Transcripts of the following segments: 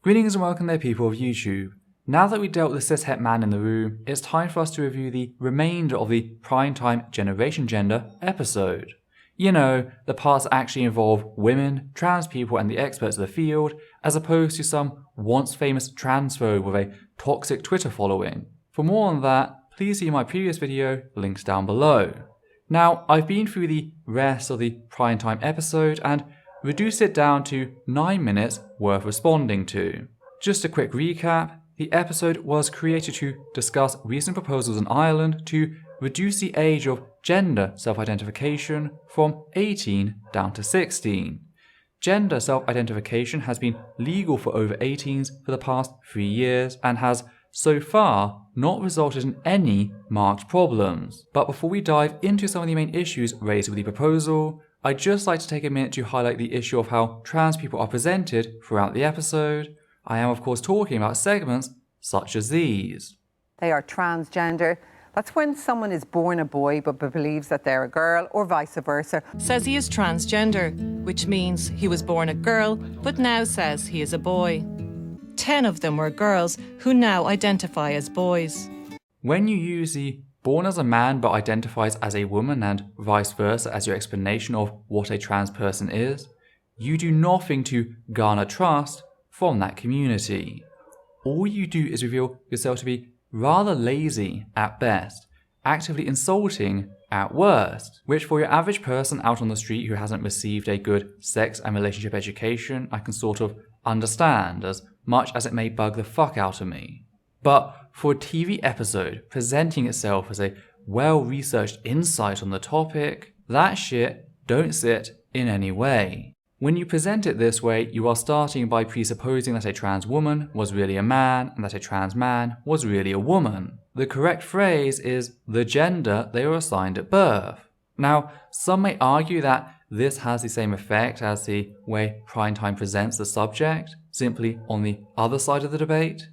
Greetings and welcome there, people of YouTube. Now that we dealt with the cishet man in the room, it's time for us to review the remainder of the Primetime Generation Gender episode. You know, the parts that actually involve women, trans people and the experts of the field, as opposed to some once famous transphobe with a toxic Twitter following. For more on that, please see my previous video, linked down below. Now, I've been through the rest of the Primetime episode and reduced it down to 9 minutes worth responding to. Just a quick recap, the episode was created to discuss recent proposals in Ireland to reduce the age of gender self-identification from 18 down to 16. Gender self-identification has been legal for over 18s for the past 3 years and has so far not resulted in any marked problems. But before we dive into some of the main issues raised with the proposal, I'd just like to take a minute to highlight the issue of how trans people are presented throughout the episode. I am of course talking about segments such as these. They are transgender. That's when someone is born a boy but believes that they're a girl, or vice versa. Says he is transgender, which means he was born a girl but now says he is a boy. 10 of them were girls who now identify as boys. When you use the born as a man but identifies as a woman and vice versa as your explanation of what a trans person is, you do nothing to garner trust from that community. All you do is reveal yourself to be rather lazy at best, actively insulting at worst, which for your average person out on the street who hasn't received a good sex and relationship education, I can sort of understand, as much as it may bug the fuck out of me. But for a TV episode presenting itself as a well-researched insight on the topic, that shit don't sit in any way. When you present it this way, you are starting by presupposing that a trans woman was really a man and that a trans man was really a woman. The correct phrase is the gender they were assigned at birth. Now, some may argue that this has the same effect as the way Primetime presents the subject, simply on the other side of the debate.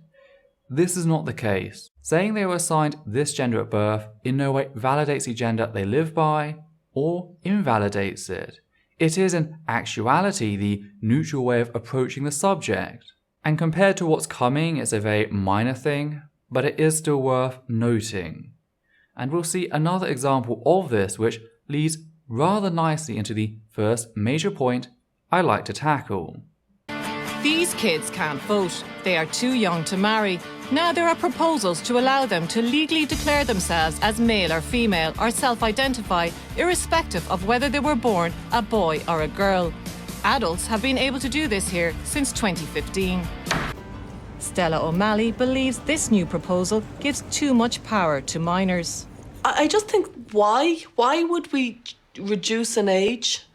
This is not the case. Saying they were assigned this gender at birth in no way validates the gender they live by, or invalidates it. It is in actuality the neutral way of approaching the subject. And compared to what's coming, it's a very minor thing, but it is still worth noting. And we'll see another example of this which leads rather nicely into the first major point I like to tackle. These kids can't vote. They are too young to marry. Now there are proposals to allow them to legally declare themselves as male or female or self-identify, irrespective of whether they were born a boy or a girl. Adults have been able to do this here since 2015. Stella O'Malley believes this new proposal gives too much power to minors. I just think, why would we reduce an age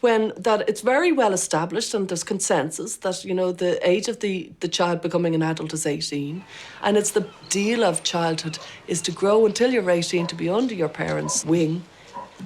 when that it's very well established and there's consensus that, you know, the age of the child becoming an adult is 18, and it's the deal of childhood is to grow until you're 18 to be under your parents' wing,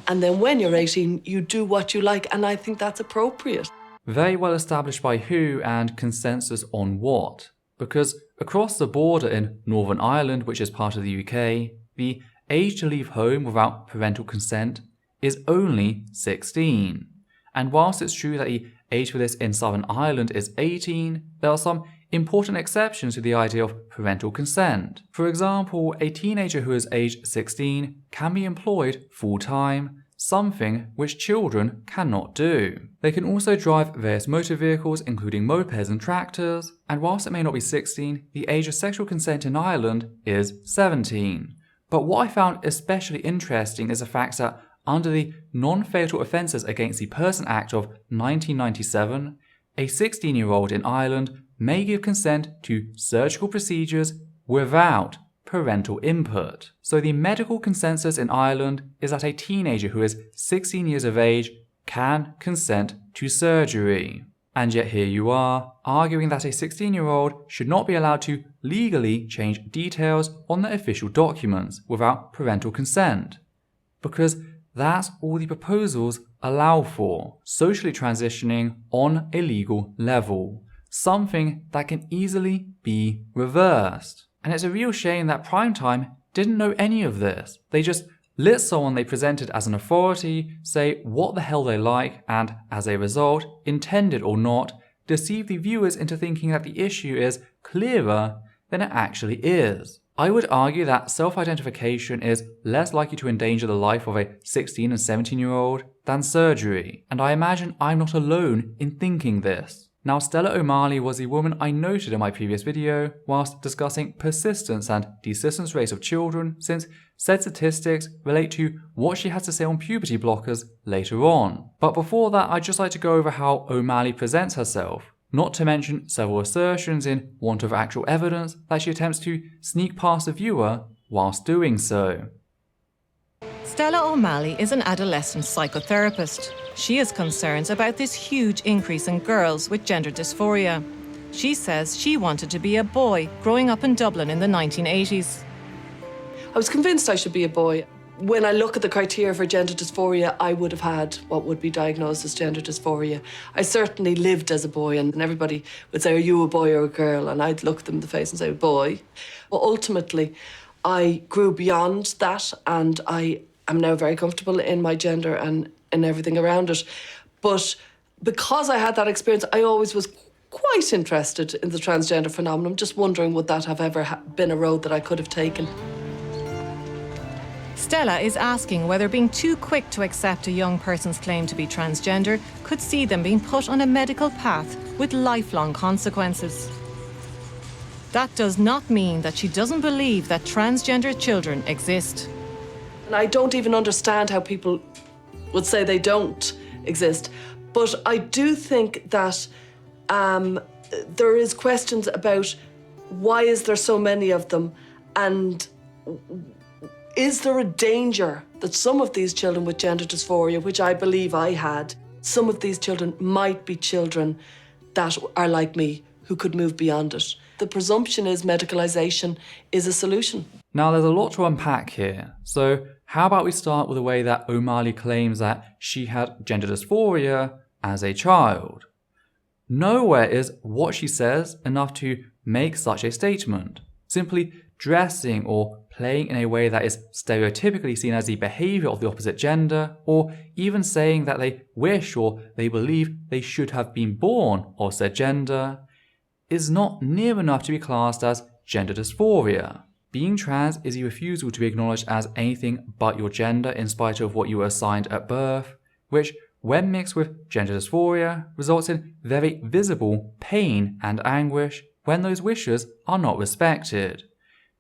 and then when you're 18 you do what you like, and I think that's appropriate. Very well established by who and consensus on what? Because across the border in Northern Ireland, which is part of the UK, the age to leave home without parental consent is only 16. And whilst it's true that the age for this in Southern Ireland is 18, there are some important exceptions to the idea of parental consent. For example, a teenager who is aged 16 can be employed full-time, something which children cannot do. They can also drive various motor vehicles, including mopeds and tractors, and whilst it may not be 16, the age of sexual consent in Ireland is 17. But what I found especially interesting is the fact that under the Non-Fatal Offences Against the Person Act of 1997, a 16-year-old in Ireland may give consent to surgical procedures without parental input. So the medical consensus in Ireland is that a teenager who is 16 years of age can consent to surgery. And yet here you are, arguing that a 16-year-old should not be allowed to legally change details on their official documents without parental consent. Because that's all the proposals allow for, socially transitioning on a legal level, something that can easily be reversed. And it's a real shame that Primetime didn't know any of this. They just let someone they presented as an authority say what the hell they like and, as a result, intended or not, deceive the viewers into thinking that the issue is clearer than it actually is. I would argue that self-identification is less likely to endanger the life of a 16 and 17-year-old than surgery, and I imagine I'm not alone in thinking this. Now, Stella O'Malley was the woman I noted in my previous video whilst discussing persistence and desistance rates of children, since said statistics relate to what she has to say on puberty blockers later on. But before that, I'd just like to go over how O'Malley presents herself, not to mention several assertions in want of actual evidence that she attempts to sneak past the viewer whilst doing so. Stella O'Malley is an adolescent psychotherapist. She has concerns about this huge increase in girls with gender dysphoria. She says she wanted to be a boy growing up in Dublin in the 1980s. I was convinced I should be a boy. When I look at the criteria for gender dysphoria, I would have had what would be diagnosed as gender dysphoria. I certainly lived as a boy, and everybody would say, are you a boy or a girl? And I'd look them in the face and say, boy. But ultimately, I grew beyond that, and I am now very comfortable in my gender and in everything around it. But because I had that experience, I always was quite interested in the transgender phenomenon, just wondering would that have ever been a road that I could have taken. Stella is asking whether being too quick to accept a young person's claim to be transgender could see them being put on a medical path with lifelong consequences. That does not mean that she doesn't believe that transgender children exist. And I don't even understand how people would say they don't exist. But I do think that there is questions about why is there so many of them, and is there a danger that some of these children with gender dysphoria, which I believe I had, some of these children might be children that are like me who could move beyond it. The presumption is medicalisation is a solution. Now, there's a lot to unpack here. So how about we start with the way that O'Malley claims that she had gender dysphoria as a child. Nowhere is what she says enough to make such a statement. Simply dressing or playing in a way that is stereotypically seen as the behaviour of the opposite gender, or even saying that they wish or they believe they should have been born of said gender, is not near enough to be classed as gender dysphoria. Being trans is a refusal to be acknowledged as anything but your gender in spite of what you were assigned at birth, which, when mixed with gender dysphoria, results in very visible pain and anguish when those wishes are not respected.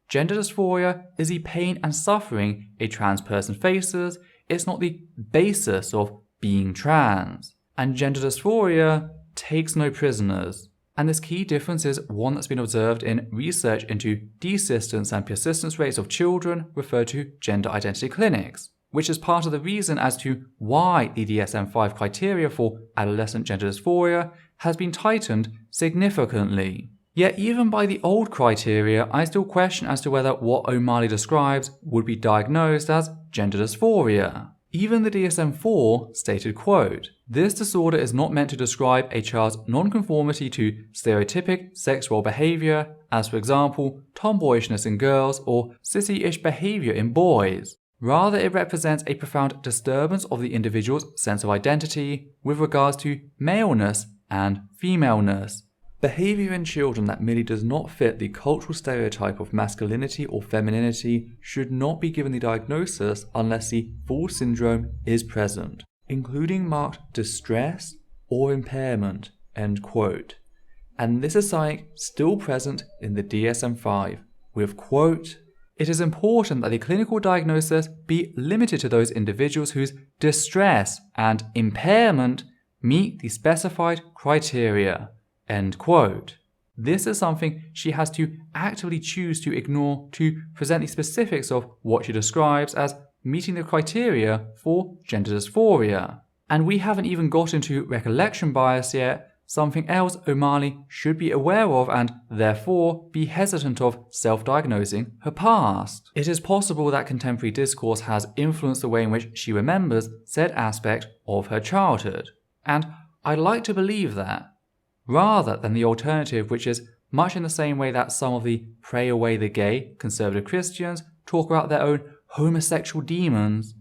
Gender dysphoria is the pain and suffering a trans person faces. It's not the basis of being trans. And gender dysphoria takes no prisoners. And this key difference is one that's been observed in research into desistance and persistence rates of children referred to gender identity clinics, which is part of the reason as to why the DSM-5 criteria for adolescent gender dysphoria has been tightened significantly. Yet even by the old criteria, I still question as to whether what O'Malley describes would be diagnosed as gender dysphoria. Even the DSM-4 stated, quote, "This disorder is not meant to describe a child's nonconformity to stereotypic sexual behaviour, as for example, tomboyishness in girls or sissy-ish behaviour in boys. Rather, it represents a profound disturbance of the individual's sense of identity with regards to maleness and femaleness. Behaviour in children that merely does not fit the cultural stereotype of masculinity or femininity should not be given the diagnosis unless the full syndrome is present, including marked distress or impairment," end quote. And this is something still present in the DSM-5 with, quote, "It is important that the clinical diagnosis be limited to those individuals whose distress and impairment meet the specified criteria," end quote. This is something she has to actively choose to ignore to present the specifics of what she describes as meeting the criteria for gender dysphoria. And we haven't even got into recollection bias yet, something else O'Malley should be aware of and therefore be hesitant of self-diagnosing her past. It is possible that contemporary discourse has influenced the way in which she remembers said aspect of her childhood. And I'd like to believe that, rather than the alternative, which is much in the same way that some of the pray away the gay conservative Christians talk about their own homosexual demons.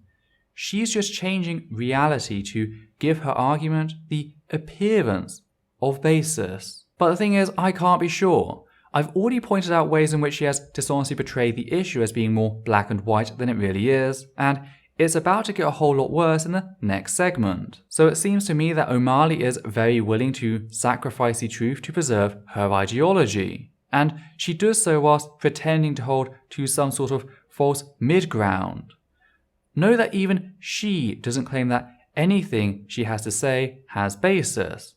She's just changing reality to give her argument the appearance of basis. But the thing is, I can't be sure. I've already pointed out ways in which she has dishonestly portrayed the issue as being more black and white than it really is, and it's about to get a whole lot worse in the next segment. So it seems to me that O'Malley is very willing to sacrifice the truth to preserve her ideology, and she does so whilst pretending to hold to some sort of false mid-ground. Know that even she doesn't claim that anything she has to say has basis.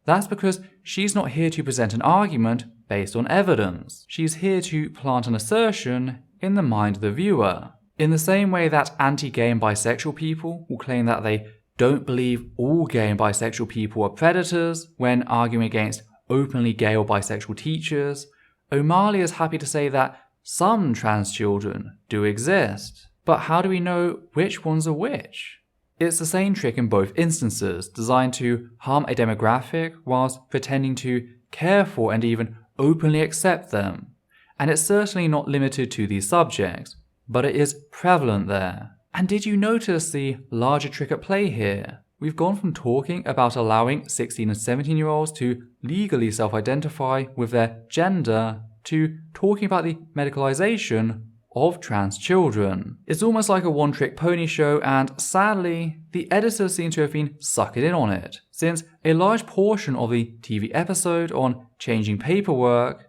That's because she's not here to present an argument based on evidence. She's here to plant an assertion in the mind of the viewer. In the same way that anti-gay and bisexual people will claim that they don't believe all gay and bisexual people are predators when arguing against openly gay or bisexual teachers, O'Malley is happy to say that some trans children do exist. But how do we know which ones are which? It's the same trick in both instances, designed to harm a demographic whilst pretending to care for and even openly accept them. And it's certainly not limited to these subjects, but it is prevalent there. And did you notice the larger trick at play here? We've gone from talking about allowing 16 and 17-year-olds to legally self-identify with their gender to talking about the medicalization of trans children. It's almost like a one-trick pony show, and sadly, the editors seem to have been sucking in on it, since a large portion of the TV episode on changing paperwork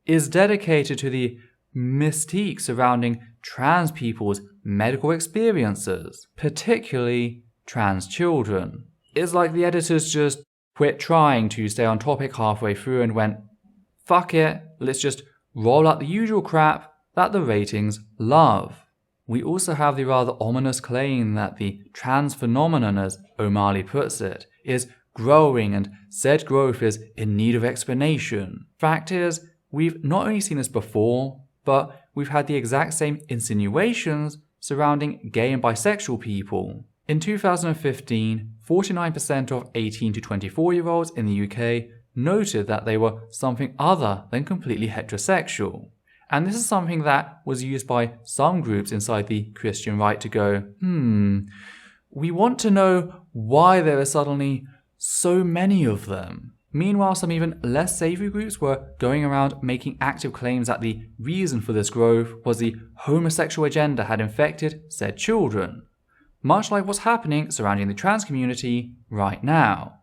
is dedicated to the mystique surrounding trans people's medical experiences, particularly trans children. It's like the editors just quit trying to stay on topic halfway through and went, fuck it, let's just roll out the usual crap that the ratings love. We also have the rather ominous claim that the trans phenomenon, as O'Malley puts it, is growing and said growth is in need of explanation. Fact is, we've not only seen this before, but we've had the exact same insinuations surrounding gay and bisexual people. In 2015, 49% of 18 to 24-year-olds in the UK noted that they were something other than completely heterosexual. And this is something that was used by some groups inside the Christian right to go, we want to know why there are suddenly so many of them. Meanwhile, some even less savoury groups were going around making active claims that the reason for this growth was the homosexual agenda had infected said children, much like what's happening surrounding the trans community right now.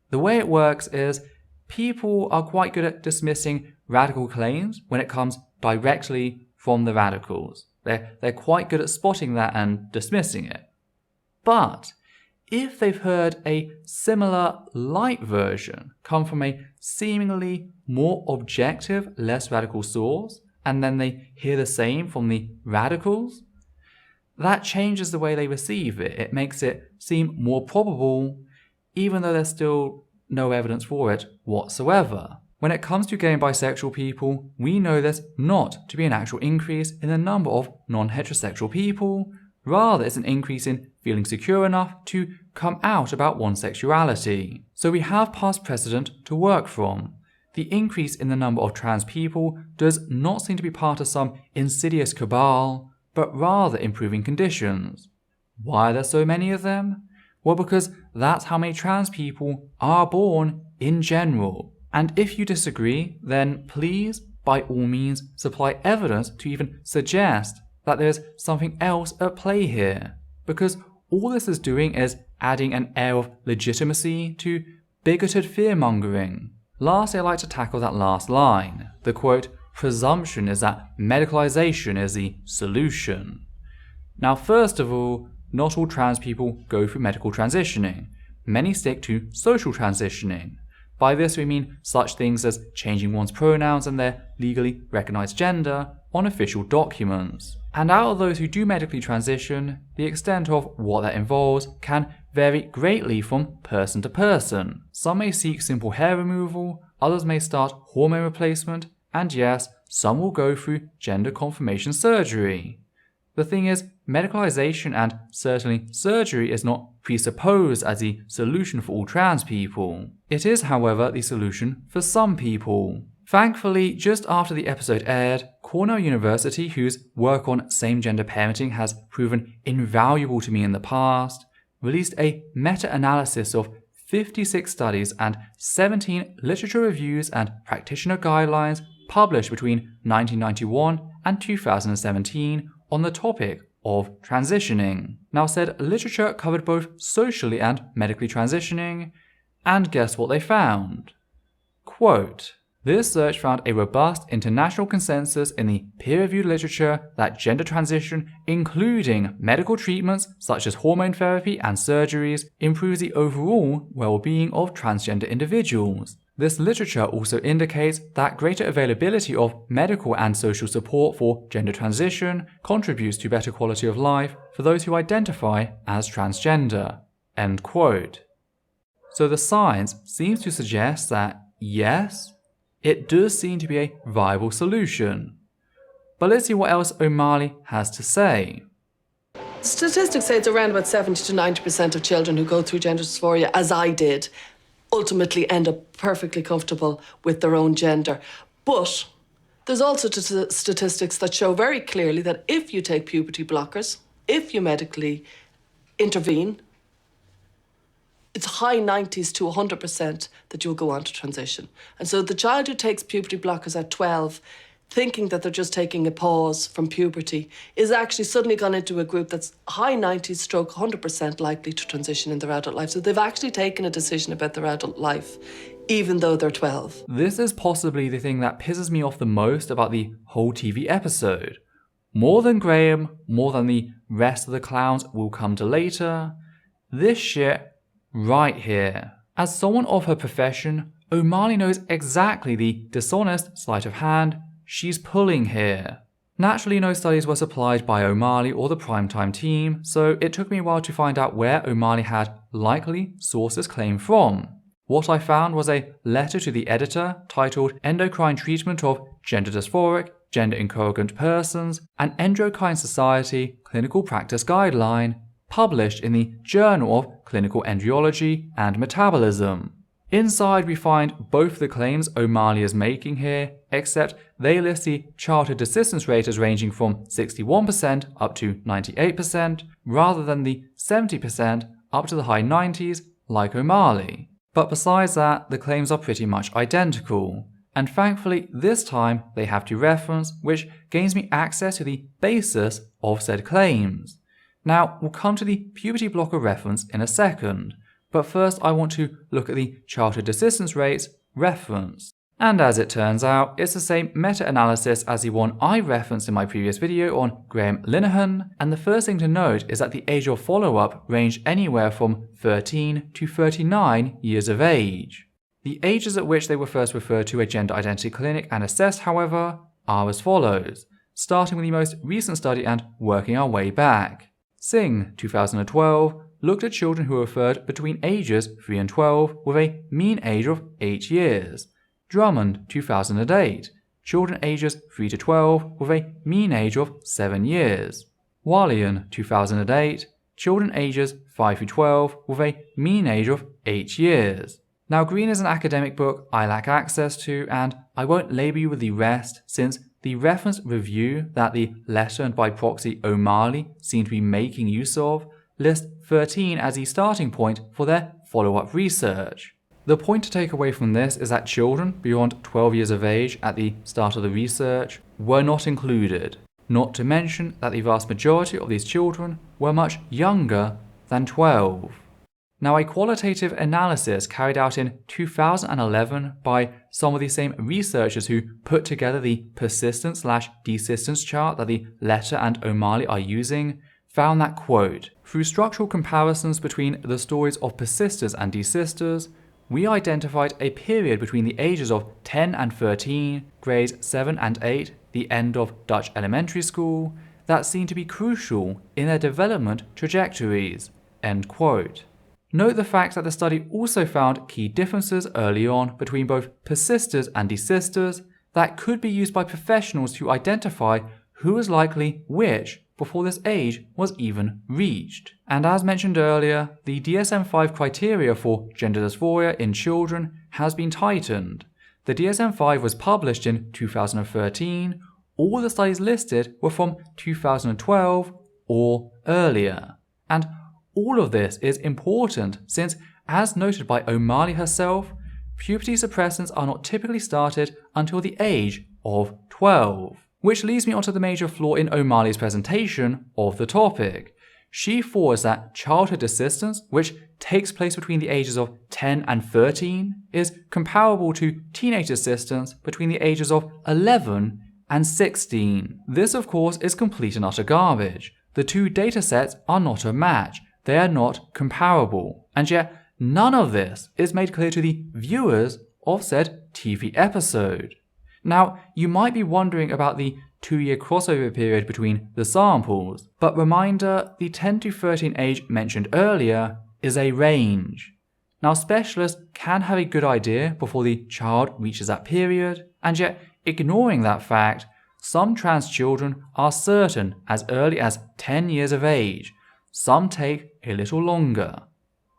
The way it works is people are quite good at dismissing radical claims when it comes directly from the radicals. They're quite good at spotting that and dismissing it. But if they've heard a similar light version come from a seemingly more objective, less radical source, and then they hear the same from the radicals, that changes the way they receive it. It makes it seem more probable, even though there's still no evidence for it whatsoever. When it comes to gay and bisexual people, we know there's not to be an actual increase in the number of non-heterosexual people. Rather, it's an increase in feeling secure enough to come out about one's sexuality. So we have past precedent to work from. The increase in the number of trans people does not seem to be part of some insidious cabal, but rather improving conditions. Why are there so many of them? Well, because that's how many trans people are born in general. And if you disagree, then please, by all means, supply evidence to even suggest that there's something else at play here. Because all this is doing is adding an air of legitimacy to bigoted fear-mongering. Lastly, I'd like to tackle that last line. The quote, presumption is that medicalization is the solution. Now, first of all, not all trans people go through medical transitioning. Many stick to social transitioning. By this we mean such things as changing one's pronouns and their legally recognized gender on official documents. And out of those who do medically transition, the extent of what that involves can vary greatly from person to person. Some may seek simple hair removal, others may start hormone replacement, and yes, some will go through gender confirmation surgery. The thing is, medicalization and certainly surgery is not presupposed as the solution for all trans people. It is, however, the solution for some people. Thankfully, just after the episode aired, Cornell University, whose work on same-gender parenting has proven invaluable to me in the past, released a meta-analysis of 56 studies and 17 literature reviews and practitioner guidelines published between 1991 and 2017 on the topic of transitioning. Now, said literature covered both socially and medically transitioning, and guess what they found? Quote, "This search found a robust international consensus in the peer-reviewed literature that gender transition, including medical treatments such as hormone therapy and surgeries, improves the overall well-being of transgender individuals. This literature also indicates that greater availability of medical and social support for gender transition contributes to better quality of life for those who identify as transgender." End quote. So the science seems to suggest that, yes, it does seem to be a viable solution. But let's see what else O'Malley has to say. Statistics say it's around about 70 to 90% of children who go through gender dysphoria, as I did, ultimately end up perfectly comfortable with their own gender. But there's also statistics that show very clearly that if you take puberty blockers, if you medically intervene, it's high 90s to 100% that you'll go on to transition. And so the child who takes puberty blockers at 12, thinking that they're just taking a pause from puberty, is actually suddenly gone into a group that's high 90s stroke 100% likely to transition in their adult life. So they've actually taken a decision about their adult life, even though they're 12. This is possibly the thing that pisses me off the most about the whole TV episode. More than Graham, more than the rest of the clowns we'll come to later, this shit right here. As someone of her profession, O'Malley knows exactly the dishonest sleight of hand she's pulling here. Naturally, no studies were supplied by O'Malley or the primetime team, so it took me a while to find out where O'Malley had likely sources claimed from. What I found was a letter to the editor titled Endocrine Treatment of Gender Dysphoric, Gender Incoherent Persons, an Endocrine Society Clinical Practice Guideline, published in the Journal of Clinical Embryology and Metabolism. Inside we find both the claims O'Malley is making here, except they list the childhood desistance rate as ranging from 61% up to 98%, rather than the 70% up to the high 90s like O'Malley. But besides that, the claims are pretty much identical. And thankfully, this time they have to reference, which gains me access to the basis of said claims. Now, we'll come to the puberty blocker reference in a second, but first I want to look at the childhood desistance rates reference. And as it turns out, it's the same meta-analysis as the one I referenced in my previous video on Graham Linehan, and the first thing to note is that the age of follow-up ranged anywhere from 13 to 39 years of age. The ages at which they were first referred to a gender identity clinic and assessed, however, are as follows, starting with the most recent study and working our way back. Singh, 2012, looked at children who were referred between ages 3 and 12 with a mean age of 8 years. Drummond, 2008, children ages 3 to 12 with a mean age of 7 years. Roeline, 2008, children ages 5 to 12 with a mean age of 8 years. Now, Green is an academic book I lack access to, and I won't label you with the rest since the reference review that the letter and by proxy O'Malley seem to be making use of list 13 as the starting point for their follow-up research. The point to take away from this is that children beyond 12 years of age at the start of the research were not included, not to mention that the vast majority of these children were much younger than 12. Now, a qualitative analysis carried out in 2011 by some of the same researchers who put together the persistence/desistance chart that the letter and O'Malley are using found that, quote, "Through structural comparisons between the stories of persisters and desisters, we identified a period between the ages of 10 and 13, grades 7 and 8, the end of Dutch elementary school, that seemed to be crucial in their development trajectories," end quote. Note the fact that the study also found key differences early on between both persisters and desisters that could be used by professionals to identify who was likely which before this age was even reached. And as mentioned earlier, the DSM-5 criteria for gender dysphoria in children has been tightened. The DSM-5 was published in 2013. All the studies listed were from 2012 or earlier. And all of this is important since, as noted by O'Malley herself, puberty suppressants are not typically started until the age of 12. Which leads me onto the major flaw in O'Malley's presentation of the topic. She forwards that childhood desistance, which takes place between the ages of 10 and 13, is comparable to teenage desistance between the ages of 11 and 16. This, of course, is complete and utter garbage. The two data sets are not a match. They are not comparable. And yet, none of this is made clear to the viewers of said TV episode. Now, you might be wondering about the 2-year crossover period between the samples, but reminder, the 10 to 13 age mentioned earlier is a range. Now, specialists can have a good idea before the child reaches that period, and yet, ignoring that fact, some trans children are certain as early as 10 years of age. Some take a little longer.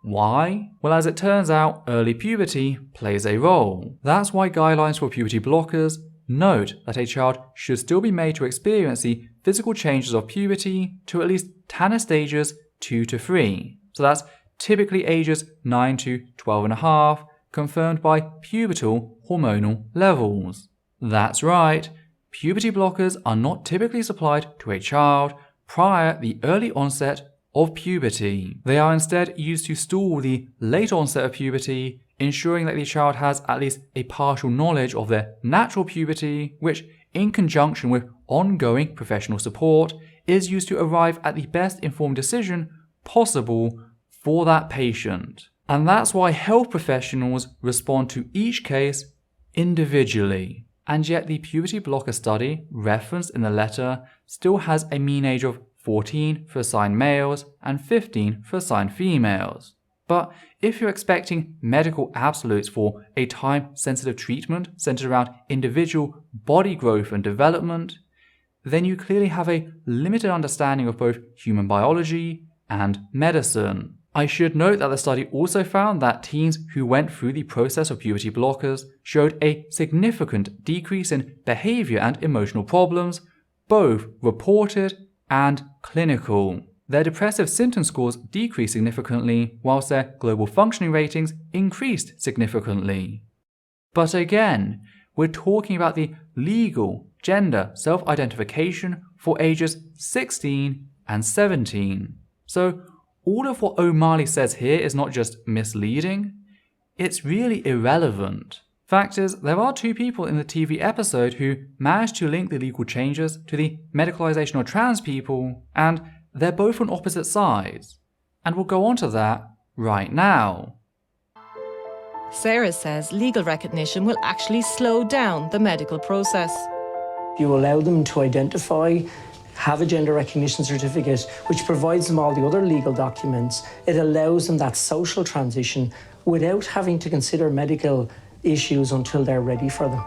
Why? Well, as it turns out, early puberty plays a role. That's why guidelines for puberty blockers note that a child should still be made to experience the physical changes of puberty to at least Tanner stages 2 to 3. So that's typically ages 9 to 12.5, confirmed by pubertal hormonal levels. That's right, puberty blockers are not typically supplied to a child prior the early onset of puberty. They are instead used to stall the late onset of puberty, ensuring that the child has at least a partial knowledge of their natural puberty, which, in conjunction with ongoing professional support, is used to arrive at the best informed decision possible for that patient. And that's why health professionals respond to each case individually. And yet the puberty blocker study referenced in the letter still has a mean age of 14 for assigned males and 15 for assigned females. But if you're expecting medical absolutes for a time-sensitive treatment centered around individual body growth and development, then you clearly have a limited understanding of both human biology and medicine. I should note that the study also found that teens who went through the process of puberty blockers showed a significant decrease in behavior and emotional problems, both reported and clinical. Their depressive symptom scores decreased significantly, whilst their global functioning ratings increased significantly. But again, we're talking about the legal gender self-identification for ages 16 and 17. So all of what O'Malley says here is not just misleading, it's really irrelevant. Fact is, there are two people in the TV episode who managed to link the legal changes to the medicalization of trans people, and they're both on opposite sides. And we'll go on to that right now. Sarah says legal recognition will actually slow down the medical process. You allow them to identify, have a gender recognition certificate, which provides them all the other legal documents. It allows them that social transition without having to consider medical issues until they're ready for them.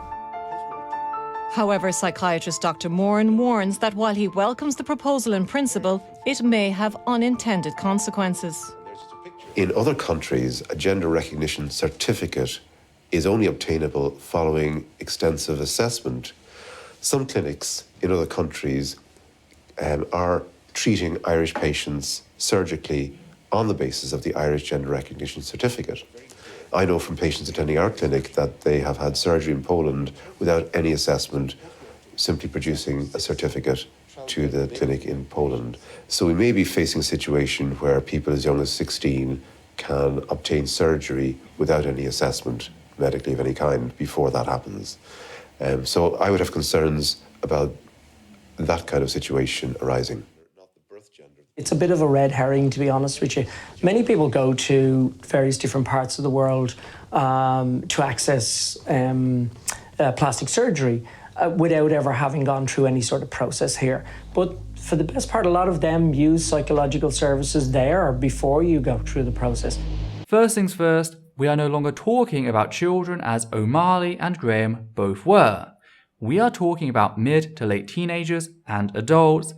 However, psychiatrist Dr. Moran warns that while he welcomes the proposal in principle, it may have unintended consequences. In other countries, a gender recognition certificate is only obtainable following extensive assessment. Some clinics in other countries are treating Irish patients surgically on the basis of the Irish gender recognition certificate. I know from patients attending our clinic that they have had surgery in Poland without any assessment, simply producing a certificate to the clinic in Poland. So we may be facing a situation where people as young as 16 can obtain surgery without any assessment medically of any kind before that happens. So I would have concerns about that kind of situation arising. It's a bit of a red herring, to be honest with you. Many people go to various different parts of the world to access plastic surgery without ever having gone through any sort of process here. But for the best part, a lot of them use psychological services there before you go through the process. First things first, we are no longer talking about children as O'Malley and Graham both were. We are talking about mid to late teenagers and adults.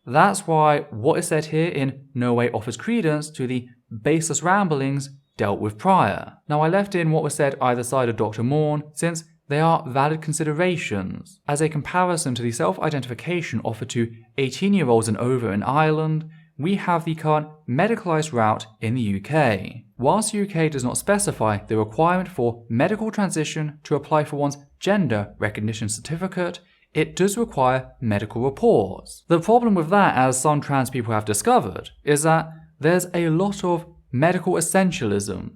That's why what is said here in no way offers credence to the baseless ramblings dealt with prior. Now, I left in what was said either side of Dr. Morn, since they are valid considerations. As a comparison to the self-identification offered to 18-year-olds and over in Ireland, we have the current medicalised route in the UK. whilst the UK does not specify the requirement for medical transition to apply for one's gender recognition certificate, it does require medical reports. The problem with that, as some trans people have discovered, is that there's a lot of medical essentialism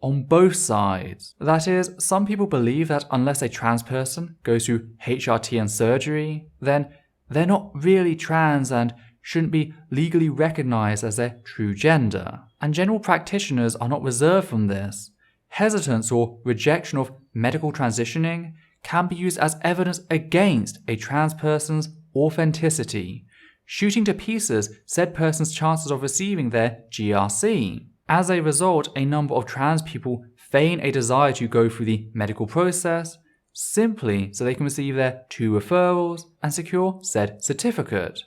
on both sides. That is, some people believe that unless a trans person goes through HRT and surgery, then they're not really trans and shouldn't be legally recognized as their true gender. And general practitioners are not reserved from this. Hesitance or rejection of medical transitioning can be used as evidence against a trans person's authenticity, shooting to pieces said person's chances of receiving their GRC. As a result, a number of trans people feign a desire to go through the medical process simply so they can receive their 2 referrals and secure said certificate.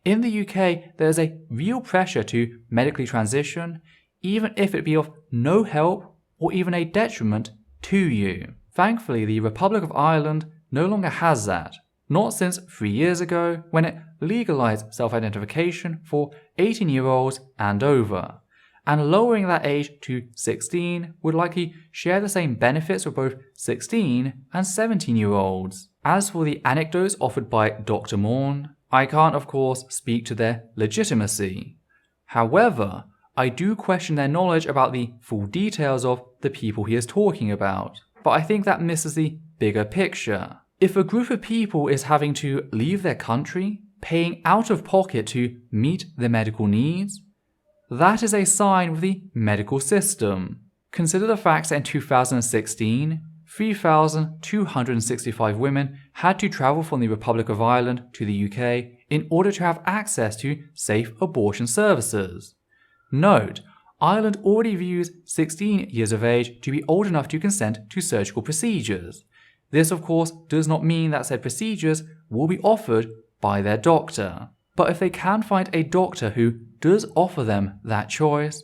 In the UK, there is a real pressure to medically transition, even if it be of no help or even a detriment to you. Thankfully, the Republic of Ireland no longer has that, not since 3 years ago when it legalised self-identification for 18-year-olds and over. And lowering that age to 16 would likely share the same benefits for both 16 and 17-year-olds. As for the anecdotes offered by Dr. Morn, I can't of course speak to their legitimacy. However, I do question their knowledge about the full details of the people he is talking about. But I think that misses the bigger picture. If a group of people is having to leave their country, paying out of pocket to meet their medical needs, that is a sign of the medical system. Consider the fact that in 2016, 3,265 women had to travel from the Republic of Ireland to the UK in order to have access to safe abortion services. Note, Ireland already views 16 years of age to be old enough to consent to surgical procedures. This, of course, does not mean that said procedures will be offered by their doctor. But if they can find a doctor who does offer them that choice,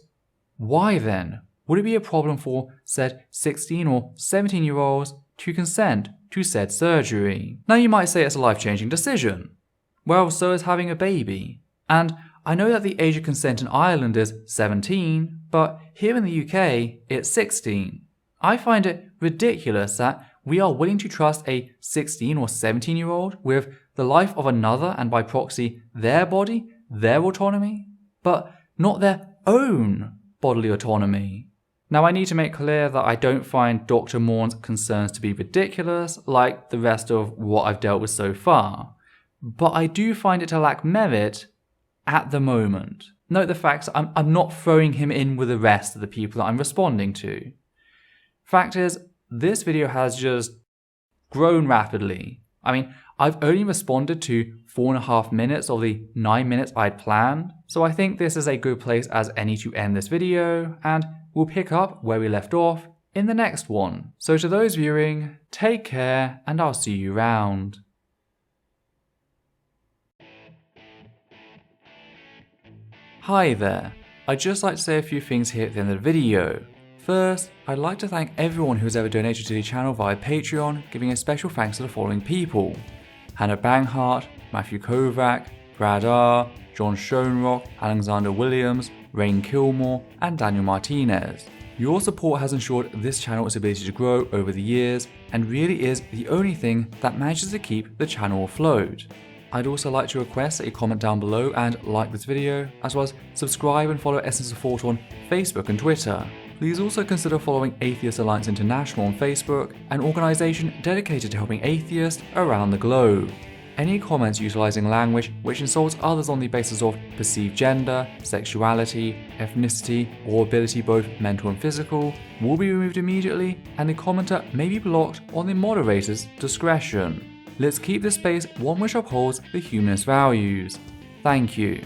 why then would it be a problem for said 16 or 17-year-olds to consent to said surgery? Now you might say it's a life-changing decision. Well, so is having a baby. And I know that the age of consent in Ireland is 17, but here in the UK it's 16. I find it ridiculous that we are willing to trust a 16 or 17-year-old with the life of another and by proxy their body, their autonomy, but not their own bodily autonomy. Now I need to make clear that I don't find Dr. Morn's concerns to be ridiculous like the rest of what I've dealt with so far, but I do find it to lack merit at the moment. Note the fact that I'm not throwing him in with the rest of the people that I'm responding to. Fact is, this video has just grown rapidly. I mean, I've only responded to 4.5 minutes of the 9 minutes I'd planned, so I think this is a good place as any to end this video, and we'll pick up where we left off in the next one. So to those viewing, take care and I'll see you round. Hi there, I'd just like to say a few things here at the end of the video. First, I'd like to thank everyone who has ever donated to the channel via Patreon, giving a special thanks to the following people: Hannah Banghart, Matthew Kovac, Brad R, John Schoenrock, Alexander Williams, Rain Kilmore, and Daniel Martinez. Your support has ensured this channel's ability to grow over the years and really is the only thing that manages to keep the channel afloat. I'd also like to request that you comment down below and like this video, as well as subscribe and follow Essence of Thought on Facebook and Twitter. Please also consider following Atheist Alliance International on Facebook, an organisation dedicated to helping atheists around the globe. Any comments utilising language which insults others on the basis of perceived gender, sexuality, ethnicity, or ability both mental and physical will be removed immediately, and the commenter may be blocked on the moderator's discretion. Let's keep this space one which upholds the humanist values. Thank you.